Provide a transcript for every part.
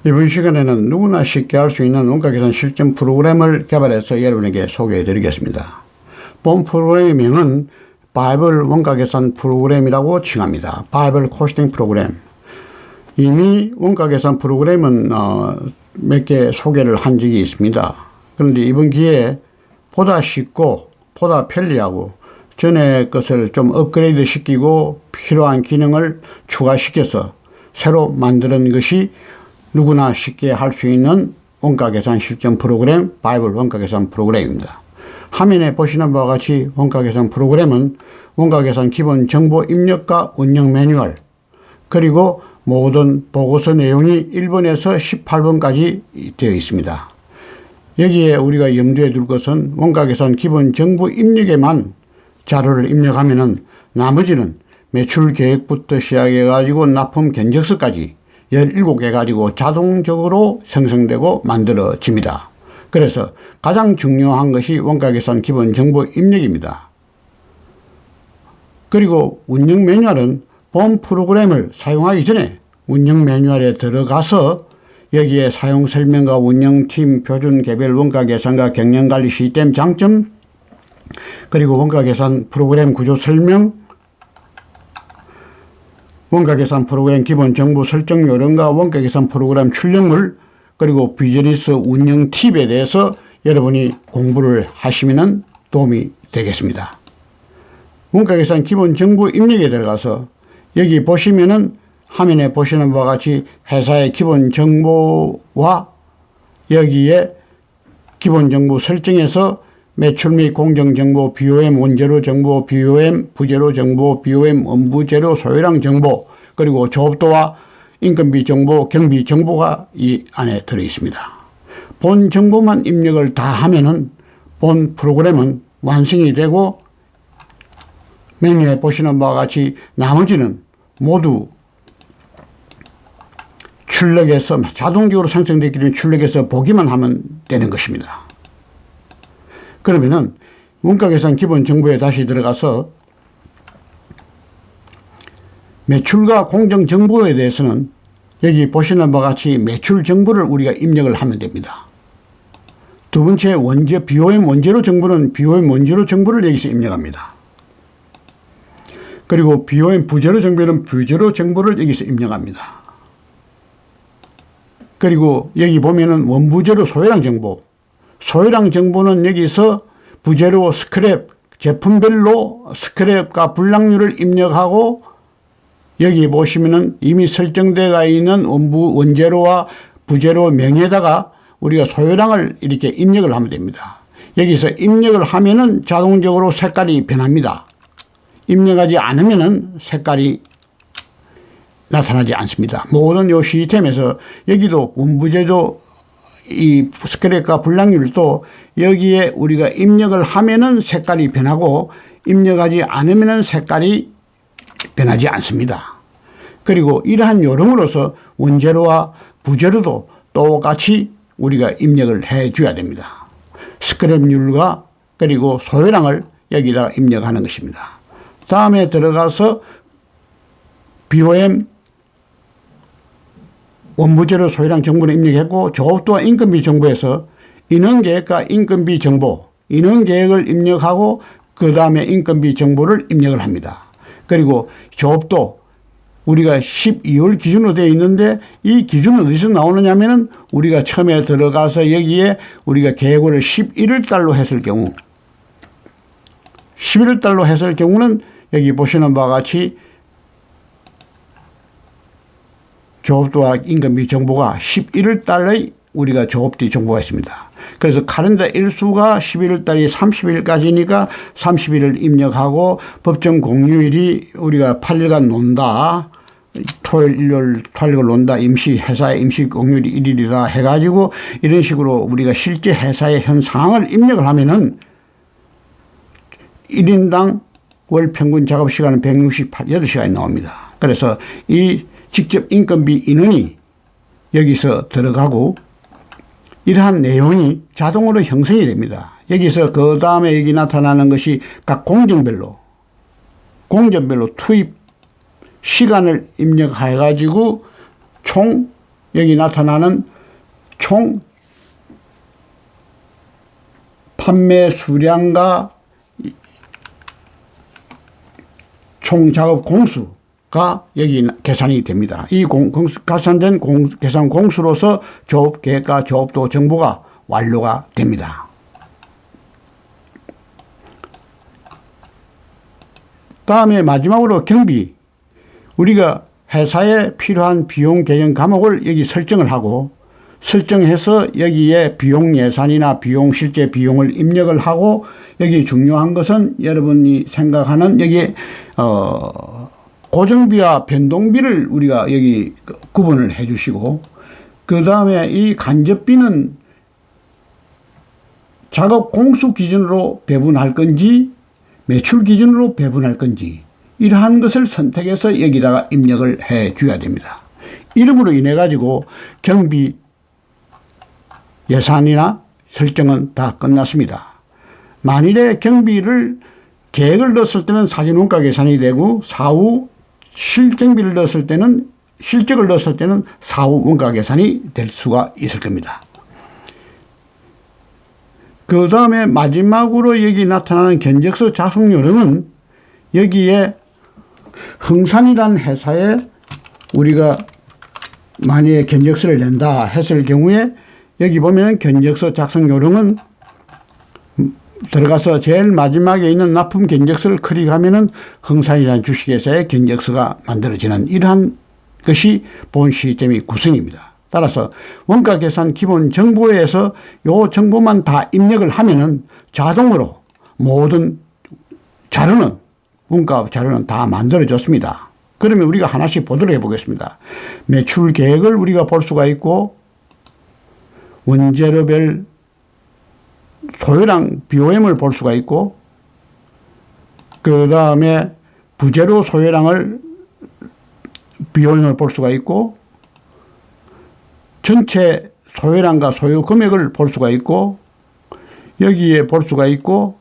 이번 시간에는 누구나 쉽게 할 수 있는 원가계산 실전 프로그램을 개발해서 여러분에게 소개해 드리겠습니다. 본 프로그램의 명은 바이블 원가계산 프로그램이라고 칭합니다. 바이블 코스팅 프로그램. 이미 원가계산 프로그램은 몇 개 소개를 한 적이 있습니다. 그런데 이번 기회에 보다 쉽고 보다 편리하고 전에 것을 좀 업그레이드 시키고 필요한 기능을 추가시켜서 새로 만드는 것이 누구나 쉽게 할 수 있는 원가계산 실전 프로그램 바이블 원가계산 프로그램입니다. 화면에 보시는 바와 같이 원가계산 프로그램은 원가계산 기본 정보 입력과 운영 매뉴얼, 그리고 모든 보고서 내용이 1번에서 18번까지 되어 있습니다. 여기에 우리가 염두에 둘 것은 원가계산 기본 정보 입력에만 자료를 입력하면은 나머지는 매출 계획부터 시작해 가지고 납품 견적서까지 17개 가지고 자동적으로 생성되고 만들어집니다. 그래서 가장 중요한 것이 원가계산 기본 정보 입력입니다. 그리고 운영 매뉴얼은 본 프로그램을 사용하기 전에 운영 매뉴얼에 들어가서 여기에 사용 설명과 운영팀 표준 개별 원가계산과 경영관리 시스템 장점, 그리고 원가계산 프로그램 구조 설명, 원가계산 프로그램 기본 정보 설정 요령과 원가계산 프로그램 출력물, 그리고 비즈니스 운영 팁에 대해서 여러분이 공부를 하시면 도움이 되겠습니다. 원가계산 기본 정보 입력에 들어가서 여기 보시면은 화면에 보시는 바와 같이 회사의 기본 정보와 여기에 기본 정보 설정에서 매출 및 공정 정보, BOM 원재료 정보, BOM 부재료 정보, BOM 원부재료 소요량 정보, 그리고 조업도와 인건비 정보, 경비 정보가 이 안에 들어 있습니다. 본 정보만 입력을 다 하면은 본 프로그램은 완성이 되고 메뉴에 보시는 바와 같이 나머지는 모두 출력해서 자동적으로 생성되기 때문에 출력해서 보기만 하면 되는 것입니다. 그러면은 원가계산 기본 정보에 다시 들어가서 매출과 공정 정보에 대해서는 여기 보시는 바와 같이 매출 정보를 우리가 입력을 하면 됩니다. 두 번째 BOM 원재료 정보는 BOM 원재료 정보를 여기서 입력합니다. 그리고 BOM 부재료 정보는 부재료 정보를 여기서 입력합니다. 그리고 여기 보면은 원부재료 소요량 정보, 소요량 정보는 여기서 부재료 스크랩, 제품별로 스크랩과 불량률을 입력하고 여기 보시면은 이미 설정되어 있는 원재료와 부재료 명에다가 우리가 소요량을 이렇게 입력을 하면 됩니다. 여기서 입력을 하면은 자동적으로 색깔이 변합니다. 입력하지 않으면은 색깔이 나타나지 않습니다. 모든 요 시스템에서 여기도 원부재료 이 스크랩과 불량률도 여기에 우리가 입력을 하면은 색깔이 변하고 입력하지 않으면은 색깔이 변하지 않습니다. 그리고 이러한 요령으로서 원재료와 부재료도 똑같이 우리가 입력을 해 줘야 됩니다. 스크랩률과 그리고 소요량을 여기다가 입력하는 것입니다. 다음에 들어가서 BOM 원부재료 소요량 정보를 입력했고 조업도와 인건비 정보에서 인원계획과 인건비 정보, 인원계획을 입력하고 그 다음에 인건비 정보를 입력을 합니다. 그리고 조업도 우리가 12월 기준으로 되어 있는데 이 기준은 어디서 나오느냐 하면은 우리가 처음에 들어가서 여기에 우리가 계획을 11월 달로 했을 경우 11월 달로 했을 경우는 여기 보시는 바와 같이 조업도와 인건비 정보가 11월 달의 우리가 조업비 정보가 있습니다. 그래서 카렌더 일수가 11월 달이 30일까지니까 30일을 입력하고 법정 공휴일이 우리가 8일간 논다. 토요일, 일요일, 토요일을 논다. 회사의 임시 공휴일이 1일이라 해가지고 이런 식으로 우리가 실제 회사의 현 상황을 입력을 하면은 1인당 월 평균 작업 시간은 168시간이 나옵니다. 그래서 이 직접 인건비 인원이 여기서 들어가고 이러한 내용이 자동으로 형성이 됩니다. 여기서 그 다음에 여기 나타나는 것이 각 공정별로 투입 시간을 입력해 가지고 총 여기 나타나는 총 판매 수량과 총 작업 공수가 여기 계산이 됩니다. 이 계산된 계산 공수로서 조업 계획과 조업도 정보가 완료가 됩니다. 다음에 마지막으로 경비. 우리가 회사에 필요한 비용 계정 과목을 여기 설정을 하고, 설정해서 여기에 비용 예산이나 실제 비용을 입력을 하고, 여기 중요한 것은 여러분이 생각하는 여기 고정비와 변동비를 우리가 여기 구분을 해 주시고, 그 다음에 이 간접비는 작업 공수 기준으로 배분할 건지 매출 기준으로 배분할 건지 이러한 것을 선택해서 여기다가 입력을 해 줘야 됩니다. 이름으로 인해 가지고 경비 예산이나 설정은 다 끝났습니다. 만일에 경비를 계획을 넣었을 때는 사진원가 계산이 되고, 사후 실경비를 넣었을 때는 실적을 넣었을 때는 사후 원가 계산이 될 수가 있을 겁니다. 그 다음에 마지막으로 여기 나타나는 견적서 작성 요령은 여기에 흥산이라는 회사에 우리가 만약에 견적서를 낸다 했을 경우에 여기 보면 견적서 작성 요령은 들어가서 제일 마지막에 있는 납품 견적서를 클릭하면은 흥산이라는 주식회사의 견적서가 만들어지는 이러한 것이 본 시스템의 구성입니다. 따라서 원가 계산 기본 정보에서 요 정보만 다 입력을 하면은 자동으로 모든 자료는 원가 자료는 다 만들어졌습니다. 그러면 우리가 하나씩 보도록 해보겠습니다. 매출 계획을 우리가 볼 수가 있고, 원재료별 소요량 BOM을 볼 수가 있고, 그 다음에 부재료 소요량을 BOM을 볼 수가 있고, 전체 소요량과 소요 금액을 볼 수가 있고, 여기에 볼 수가 있고,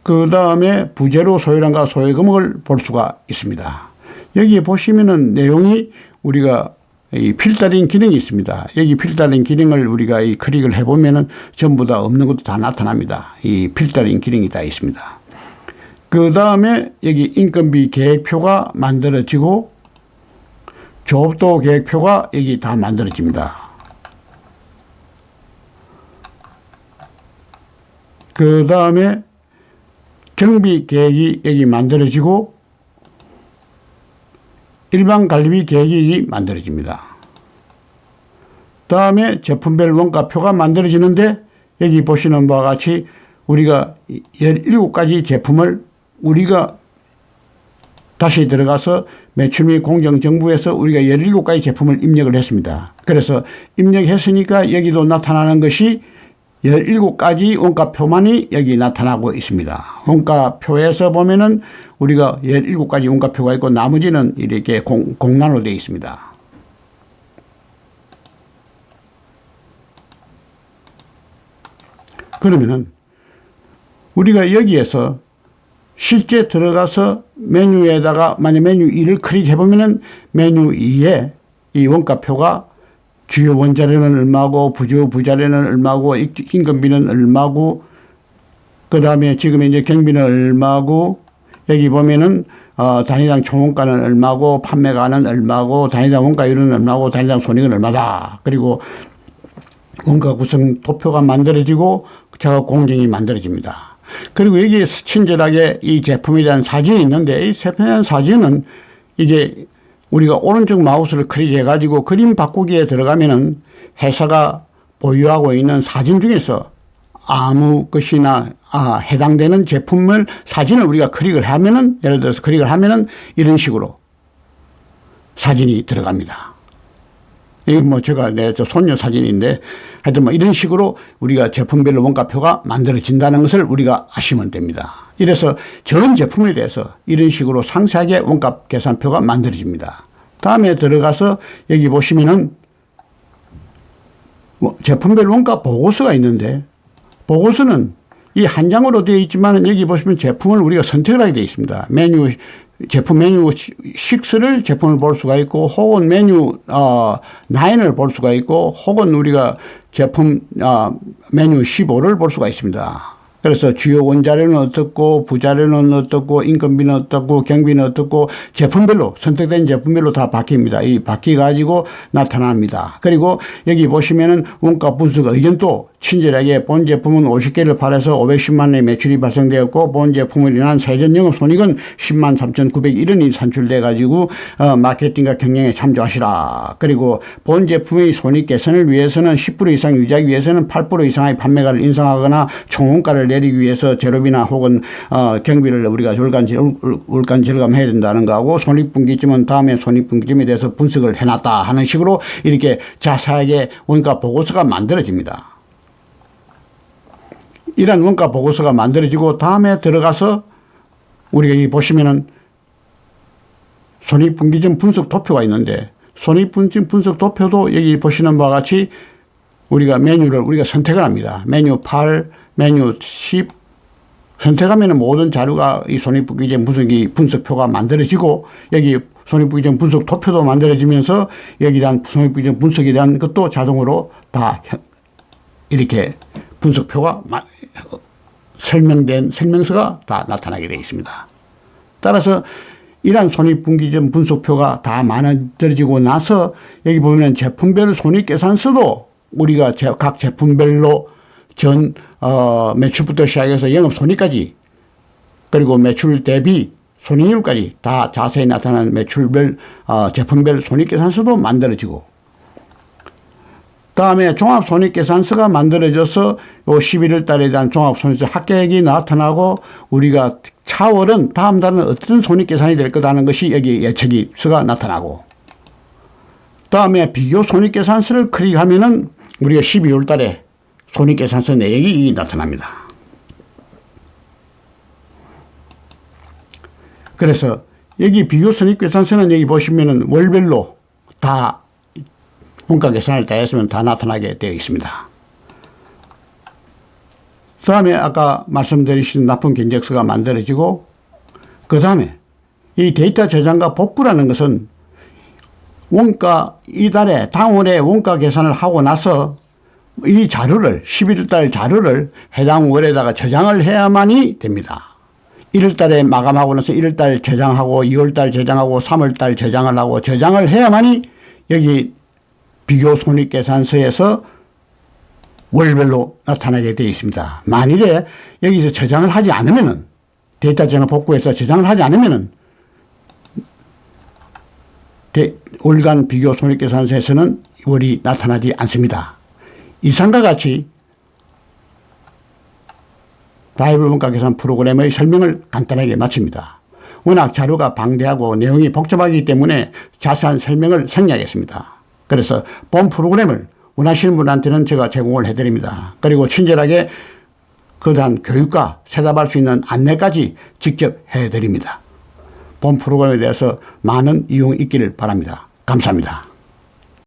그 다음에 부재료 소요량과 소요 금액을 볼 수가 있습니다. 여기에 보시면은 내용이 우리가 이 필터링 기능이 있습니다. 여기 필터링 기능을 우리가 이 클릭을 해보면은 전부 다 없는 것도 다 나타납니다. 이 필터링 기능이 다 있습니다. 그 다음에 여기 인건비 계획표가 만들어지고, 조업도 계획표가 여기 다 만들어집니다. 그 다음에 경비 계획이 여기 만들어지고, 일반 관리비 계획이 만들어집니다. 다음에 제품별 원가표가 만들어지는데, 여기 보시는 바와 같이 우리가 17가지 제품을 우리가 다시 들어가서 매출 및 공정정보에서 우리가 17가지 제품을 입력을 했습니다. 그래서 입력했으니까 여기도 나타나는 것이 17가지 원가표만이 여기 나타나고 있습니다. 원가표에서 보면은 우리가 17가지 원가표가 있고, 나머지는 이렇게 공란으로 되어 있습니다. 그러면은 우리가 여기에서 실제 들어가서 메뉴에다가 만약 메뉴 2를 클릭해 보면은 메뉴 2에 이 원가표가 주요 원자료는 얼마고, 부주요 부자료는 얼마고, 인건비는 얼마고, 그 다음에 지금 이제 경비는 얼마고, 여기 보면은 단위당 총원가는 얼마고, 판매가는 얼마고, 단위당 원가율은 얼마고, 단위당 손익은 얼마다. 그리고 원가 구성 도표가 만들어지고 작업 공정이 만들어집니다. 그리고 여기에 친절하게 이 제품에 대한 사진이 있는데, 이 제품에 대한 사진은 이게 우리가 오른쪽 마우스를 클릭해 가지고 그림 바꾸기에 들어가면은 회사가 보유하고 있는 사진 중에서 아무 것이나 해당되는 제품을 사진을 우리가 클릭을 하면은, 예를 들어서 클릭을 하면은 이런 식으로 사진이 들어갑니다. 이건 뭐 제가 저 손녀 사진인데, 하여튼 뭐 이런 식으로 우리가 제품별로 원가표가 만들어진다는 것을 우리가 아시면 됩니다. 이래서 전 제품에 대해서 이런 식으로 상세하게 원가 계산표가 만들어집니다. 다음에 들어가서 여기 보시면은 뭐 제품별 원가 보고서가 있는데, 보고서는 이 한 장으로 되어 있지만 여기 보시면 제품을 우리가 선택을 하게 되어 있습니다. 메뉴 제품 메뉴 6를 제품을 볼 수가 있고, 혹은 메뉴 9을 볼 수가 있고, 혹은 우리가 제품 메뉴 15를 볼 수가 있습니다. 그래서 주요 원자료는 어떻고, 부자료는 어떻고, 인건비는 어떻고, 경비는 어떻고, 제품별로, 선택된 제품별로 다 바뀝니다. 이 바뀌어가지고 나타납니다. 그리고 여기 보시면은 원가 분석 의견도 친절하게 본 제품은 50개를 팔아서 510만 원의 매출이 발생되었고, 본 제품을 인한 세전 영업 손익은 10만 3,901원이 산출돼 가지고 마케팅과 경영에 참조하시라. 그리고 본 제품의 손익 개선을 위해서는 10% 이상 유지하기 위해서는 8% 이상의 판매가를 인상하거나 총원가를 내리기 위해서 재료비나 혹은 경비를 우리가 월간 절감해야 된다는 거하고, 손익분기점은 다음에 손익분기점에 대해서 분석을 해놨다 하는 식으로 이렇게 자세하게 원가 보고서가 만들어집니다. 이런 원가 보고서가 만들어지고, 다음에 들어가서 우리가 여기 보시면은 손익분기점 분석 도표가 있는데, 손익분기점 분석 도표도 여기 보시는 바와 같이 우리가 메뉴를 우리가 선택을 합니다. 메뉴 8, 메뉴 10 선택하면 모든 자료가 이 손익분기점 분석표가 만들어지고, 여기 손익분기점 분석 도표도 만들어지면서 여기에 대한 손익분기점 분석에 대한 것도 자동으로 다 이렇게 분석표가 설명된 설명서가 다 나타나게 되어 있습니다. 따라서 이러한 손익분기점 분석표가 다 만들어지고 나서 여기 보면 제품별 손익계산서도 우리가 각 제품별로 매출부터 시작해서 영업손익까지, 그리고 매출 대비 손익률까지 다 자세히 나타나는 매출별 제품별 손익계산서도 만들어지고, 다음에 종합손익계산서가 만들어져서 요 11월 달에 대한 종합손익계산서 합계액이 나타나고, 우리가 차월은 다음 달은 어떤 손익계산이 될 거다는 것이 여기 예측서가 나타나고, 다음에 비교 손익계산서를 클릭하면은 우리가 12월 달에 손익계산서 내역이 나타납니다. 그래서 여기 비교 손익계산서는 여기 보시면은 월별로 다 원가 계산을 다 했으면 다 나타나게 되어 있습니다. 그 다음에 아까 말씀드리신 납품 견적서가 만들어지고, 그 다음에 이 데이터 저장과 복구라는 것은 원가 이달에 당월에 원가 계산을 하고 나서 이 자료를 11월 자료를 해당 월에다가 저장을 해야만이 됩니다. 1월 달에 마감하고 나서 1월 달 저장하고 2월 달 저장하고 3월 달 저장을 하고, 저장을 해야만이 여기 비교 손익계산서에서 월별로 나타나게 되어 있습니다. 만일에 여기서 저장을 하지 않으면은, 데이터 저장 복구해서 저장을 하지 않으면은 월간 비교 손익계산서에서는 월이 나타나지 않습니다. 이상과 같이 바이블 원가계산 프로그램의 설명을 간단하게 마칩니다. 워낙 자료가 방대하고 내용이 복잡하기 때문에 자세한 설명을 생략했습니다. 그래서 본 프로그램을 원하시는 분한테는 제가 제공을 해드립니다. 그리고 친절하게 그다음 교육과 세답할 수 있는 안내까지 직접 해드립니다. 본 프로그램에 대해서 많은 이용이 있기를 바랍니다. 감사합니다.